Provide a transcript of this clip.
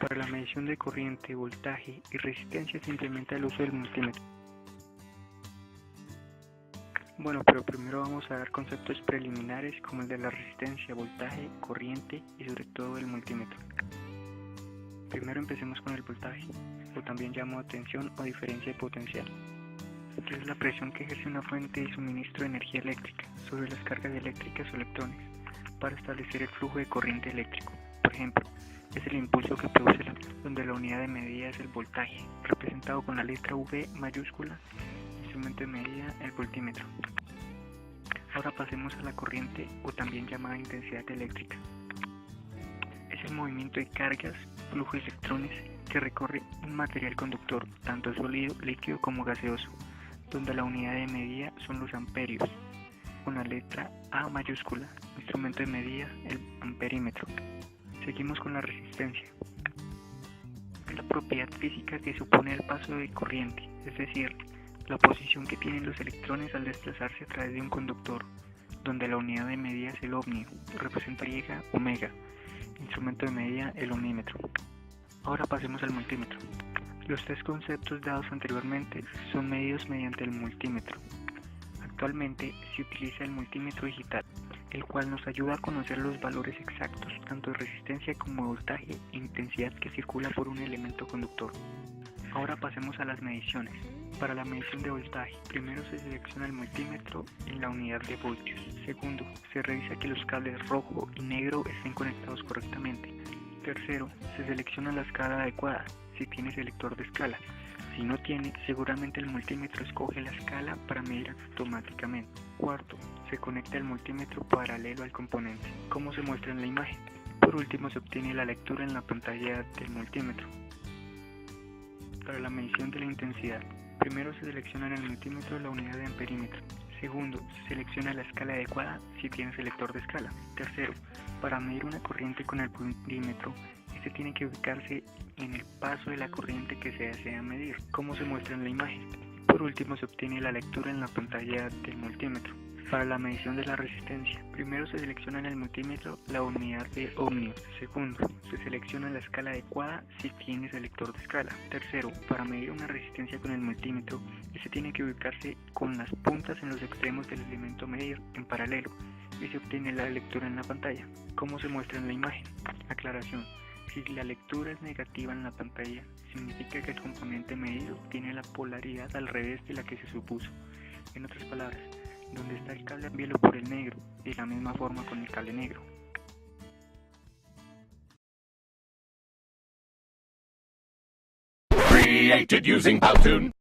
Para la medición de corriente, voltaje y resistencia se implementa el uso del multímetro. Bueno, pero primero vamos a dar conceptos preliminares como el de la resistencia, voltaje, corriente y sobre todo el multímetro. Primero empecemos con el voltaje, o también llamado tensión o diferencia de potencial, que es la presión que ejerce una fuente de suministro de energía eléctrica sobre las cargas eléctricas o electrones para establecer el flujo de corriente eléctrico. Por ejemplo, es el impulso que produce donde la unidad de medida es el voltaje, representado con la letra V mayúscula, instrumento de medida, el voltímetro. Ahora pasemos a la corriente o también llamada intensidad eléctrica. Es el movimiento de cargas, flujo de electrones que recorre un material conductor, tanto sólido, líquido como gaseoso, donde la unidad de medida son los amperios, con la letra A mayúscula, instrumento de medida, el amperímetro. Seguimos con la resistencia. Es la propiedad física que supone el paso de corriente, es decir, la posición que tienen los electrones al desplazarse a través de un conductor, donde la unidad de medida es el ohmio, representa omega, instrumento de medida, el ohmímetro. Ahora pasemos al multímetro. Los tres conceptos dados anteriormente son medidos mediante el multímetro. Actualmente se utiliza el multímetro digital, el cual nos ayuda a conocer los valores exactos, tanto de resistencia como de voltaje e intensidad que circula por un elemento conductor. Ahora pasemos a las mediciones. Para la medición de voltaje, primero se selecciona el multímetro en la unidad de voltios. Segundo, se revisa que los cables rojo y negro estén conectados correctamente. Tercero, se selecciona la escala adecuada, si tiene selector de escala. Si no tiene, seguramente el multímetro escoge la escala para medir automáticamente. Cuarto, se conecta el multímetro paralelo al componente, como se muestra en la imagen. Por último, se obtiene la lectura en la pantalla del multímetro. Para la medición de la intensidad, primero se selecciona en el multímetro la unidad de amperímetro. Segundo, se selecciona la escala adecuada si tiene selector de escala. Tercero, para medir una corriente con el voltímetro, este tiene que ubicarse en el paso de la corriente que se desea medir, como se muestra en la imagen. Por último, se obtiene la lectura en la pantalla del multímetro. Para la medición de la resistencia, primero se selecciona en el multímetro la unidad de ohmio. Segundo, se selecciona la escala adecuada si tiene selector de escala. Tercero, para medir una resistencia con el multímetro, este tiene que ubicarse con las puntas en los extremos del elemento a medir en paralelo y se obtiene la lectura en la pantalla, como se muestra en la imagen. Aclaración: si la lectura es negativa en la pantalla, significa que el componente medido tiene la polaridad al revés de la que se supuso. En otras palabras, donde está el cable, envíelo por el negro, de la misma forma con el cable negro. Created using Powtoon.